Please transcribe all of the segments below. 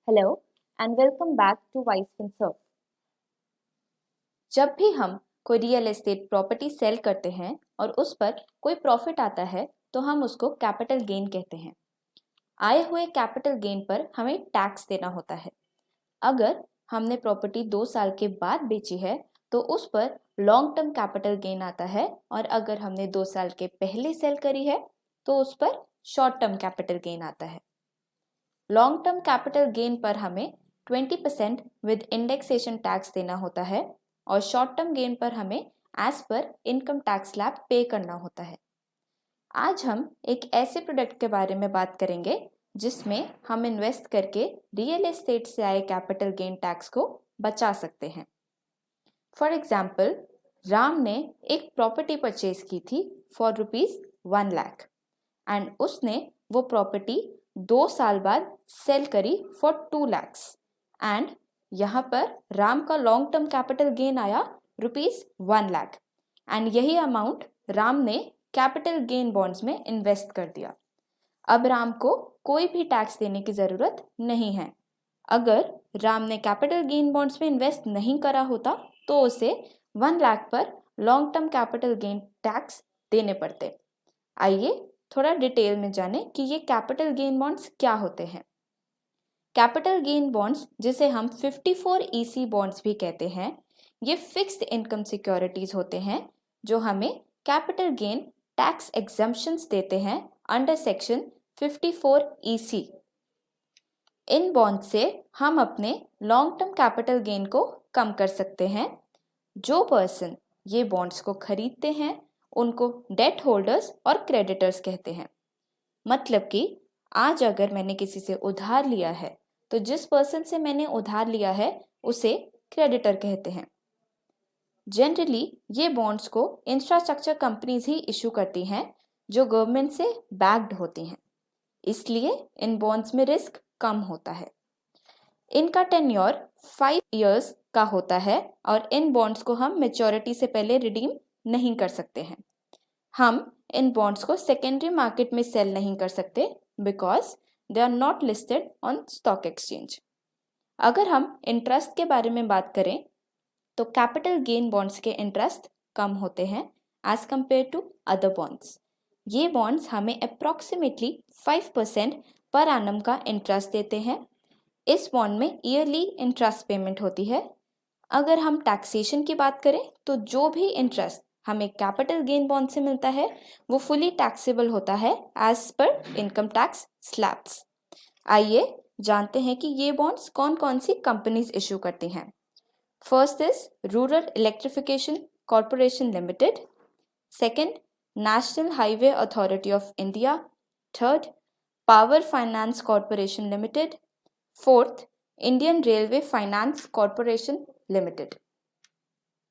Hello and welcome back to Wise Finserv. जब भी हम कोई रियल एस्टेट प्रॉपर्टी सेल करते हैं और उस पर कोई प्रॉफिट आता है तो हम उसको कैपिटल गेन कहते हैं। आए हुए कैपिटल गेन पर हमें टैक्स देना होता है। अगर हमने प्रॉपर्टी 2 साल के बाद बेची है तो उस पर लॉन्ग टर्म कैपिटल गेन आता है, और अगर हमने 2 साल के पहले सेल करी है तो उस पर शॉर्ट टर्म कैपिटल गेन आता है। लॉन्ग टर्म कैपिटल गेन पर हमें 20% विद इंडेक्सेशन टैक्स देना होता है, और शॉर्ट टर्म गेन पर हमें as per income tax slab पे करना होता है। आज हम एक ऐसे प्रोडक्ट के बारे में बात करेंगे जिसमें हम इन्वेस्ट करके रियल एस्टेट से आए कैपिटल गेन टैक्स को बचा सकते हैं। फॉर एग्जाम्पल, राम ने एक प्रॉपर्टी परचेज की थी फॉर ₹1 लाख एंड उसने वो प्रॉपर्टी 2 साल बाद सेल करी फॉर 2 lakhs एंड यहाँ पर राम का लॉन्ग टर्म कैपिटल गेन आया ₹1 लाख एंड यही अमाउंट राम ने कैपिटल गेन बॉन्ड्स में इन्वेस्ट कर दिया। अब राम को कोई भी टैक्स देने की ज़रूरत नहीं है। अगर राम ने कैपिटल गेन बॉन्ड्स में इन्वेस्ट नहीं करा होता तो उसे 1 लाख पर long term capital gain tax देने पड़ते। आइए थोड़ा डिटेल में जानें कि ये कैपिटल गेन बॉन्ड्स क्या होते हैं। कैपिटल गेन बॉन्ड्स, जिसे हम 54EC बॉन्ड्स भी कहते हैं, ये फिक्स्ड इनकम सिक्योरिटीज होते हैं जो हमें कैपिटल गेन टैक्स एग्जम्पशंस देते हैं under section 54EC। In bond से हम अपने लॉन्ग टर्म कैपिटल गेन को कम कर सकते हैं। जो पर्सन ये बॉन्ड्स को खरीदते हैं उनको डेट होल्डर्स और क्रेडिटर्स कहते हैं। मतलब कि आज अगर मैंने किसी से उधार लिया है तो जिस पर्सन से मैंने उधार लिया है उसे क्रेडिटर कहते हैं। जनरली ये बॉन्ड्स को इंफ्रास्ट्रक्चर कंपनीज ही इशू करती हैं जो गवर्नमेंट से बैक्ड होती हैं, इसलिए इन बॉन्ड्स में रिस्क कम होता है। इनका टेन्योर 5 इयर्स का होता है और इन बॉन्ड्स को हम मैच्योरिटी से पहले रिडीम नहीं कर सकते हैं। हम इन बॉन्ड्स को सेकेंडरी मार्केट में सेल नहीं कर सकते because they are not listed on stock exchange. अगर हम इंटरेस्ट के बारे में बात करें तो कैपिटल गेन बॉन्ड्स के इंटरेस्ट कम होते हैं as compare to other bonds. ये बॉन्ड्स हमें अप्रॉक्सीमेटली 5% पर एनम का इंटरेस्ट देते हैं। इस बॉन्ड में ईयरली इंटरेस्ट पेमेंट होती है। अगर हम टैक्सेशन की बात करें तो जो भी इंटरेस्ट हमें कैपिटल गेन बॉन्ड से मिलता है वो फुली टैक्सेबल होता है as per income tax slabs. आइए जानते हैं कि ये बॉन्ड्स कौन कौन सी कंपनीज इशू करती हैं। First is rural electrification corporation limited, second national highway authority of India, third power finance corporation limited, fourth Indian railway finance corporation limited.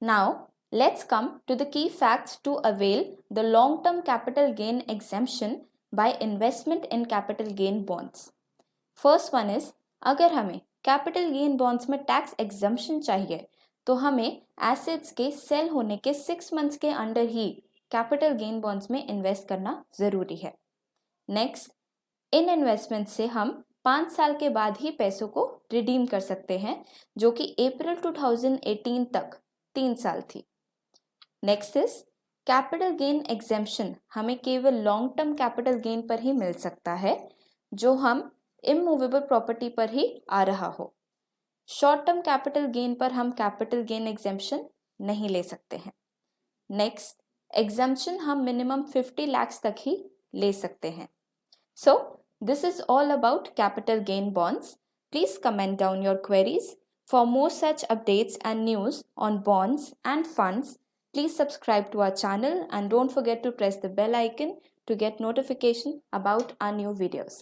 Now let's come to the key facts to avail the long-term capital gain exemption by investment in capital gain bonds. First one is, अगर हमें capital gain bonds में tax exemption चाहिए तो हमें assets के cell होने के 6 months के अंडर ही कैपिटल गेन बॉन्ड्स में इन्वेस्ट करना ज़रूरी है। नेक्स्ट, इन इन्वेस्टमेंट से हम 5 साल के बाद ही पैसों को रिडीम कर सकते हैं, जो कि अप्रैल 2018 तक 3 साल थी। Next is capital gain exemption हमें केवल लॉन्ग टर्म कैपिटल गेन पर ही मिल सकता है जो हम इमूवेबल प्रॉपर्टी पर ही आ रहा हो। शॉर्ट टर्म कैपिटल गेन पर हम कैपिटल गेन एग्जेम्पशन नहीं ले सकते हैं। नेक्स्ट, एग्जेम्पशन हम मिनिमम 50 lakhs तक ही ले सकते हैं। So this is all about capital gain bonds. Please comment down your queries. For more such updates and news on bonds and funds, please subscribe to our channel and don't forget to press the bell icon to get notification about our new videos.